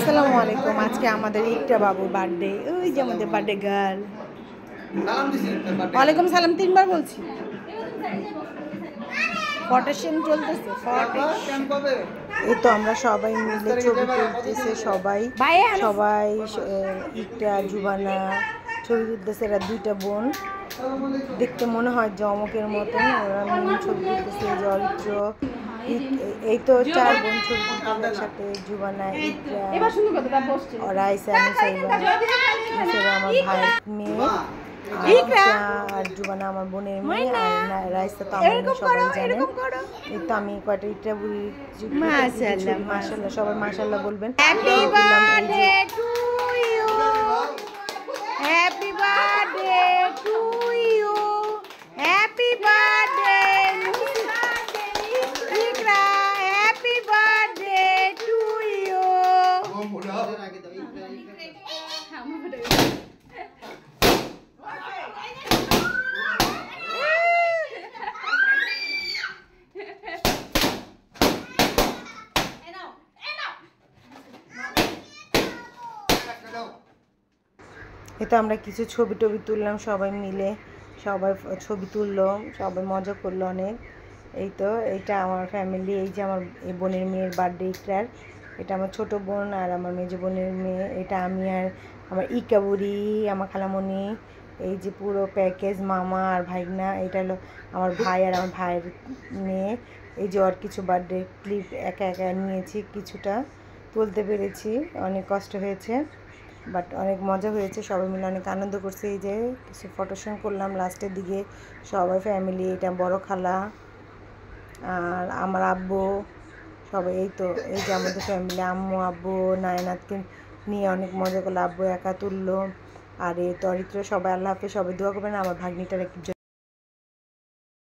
আসসালামু আলাইকুম। আজকে আমাদের ইকটা বাবুর বার্থডে। ওই যে আমাদের বার্থডে গার্ল। ওয়ালাইকুম সালাম 3 বার বলছি। ফটোশন চলতেছে। এই তো আমরা সবাই মিলে ছবি তুলতেছে। সবাই ইকটা জুবানা ছবি তুলতেছে। এরা 2টা বোন, দেখতে মনে হয় জমকের মতন। ওরা ছবি তুলতেছে। চরিত্র এই তো 4 বোন ছবি তুলতে একসাথে। জুবানা, ইকরা, রাইসা, মুসাইবা আমার ভাইয়ের মেয়ে, আর জুবানা আমার বোনের মেয়ে, আর রাইসা তো আমার সবাই জানেন। এই তো আমি কয়টা ইকরা বুড়ি মাশাআল্লাহ, সবাই মাশাআল্লাহ বলবেন। Happy birthday to you, happy birthday to you, happy birthday Iqra, happy birthday to you. এতে আমরা কিছু ছবি টবি তুললাম সবাই মিলে, সবাই ছবি তুললো, সবাই মজা করলো অনেক। এই তো এইটা আমার ফ্যামিলি। এই যে আমার এই বোনের মেয়ের বার্থডে ইকরার, এটা আমার ছোট বোন আর আমার মেজ বোনের মেয়ে। এটা আমি আর আমার ইকা বুড়ি, আমার খালামণি। এই যে পুরো প্যাকেজ মামা আর ভাইগনা। এটা হলো আমার ভাই আর আমার ভাইয়ের মেয়ে। এই যে ওর কিছু বার্থডে ক্লিপ একা একা নিয়েছি, কিছুটা তুলতে পেরেছি। অনেক কষ্ট হয়েছে, বাট অনেক মজা হয়েছে। সবাই মিলে অনেক আনন্দ করছে। এই যে কিছু ফটোশ্যুট করলাম লাস্টের দিকে সবাই ফ্যামিলি। এটা বড় খালা আর আমার আব্বু, সবাই। এই তো এই যে আমাদের ফ্যামিলি, আম্মু আব্বু নায়নাথকে নিয়ে অনেক মজা করলো। আব্বু একা তুললো। আর এই চরিত্র সবাই। আল্লাহ হাফেজ, সবাই দোয়া করবেন আমার ভাগ্নিটার একটু।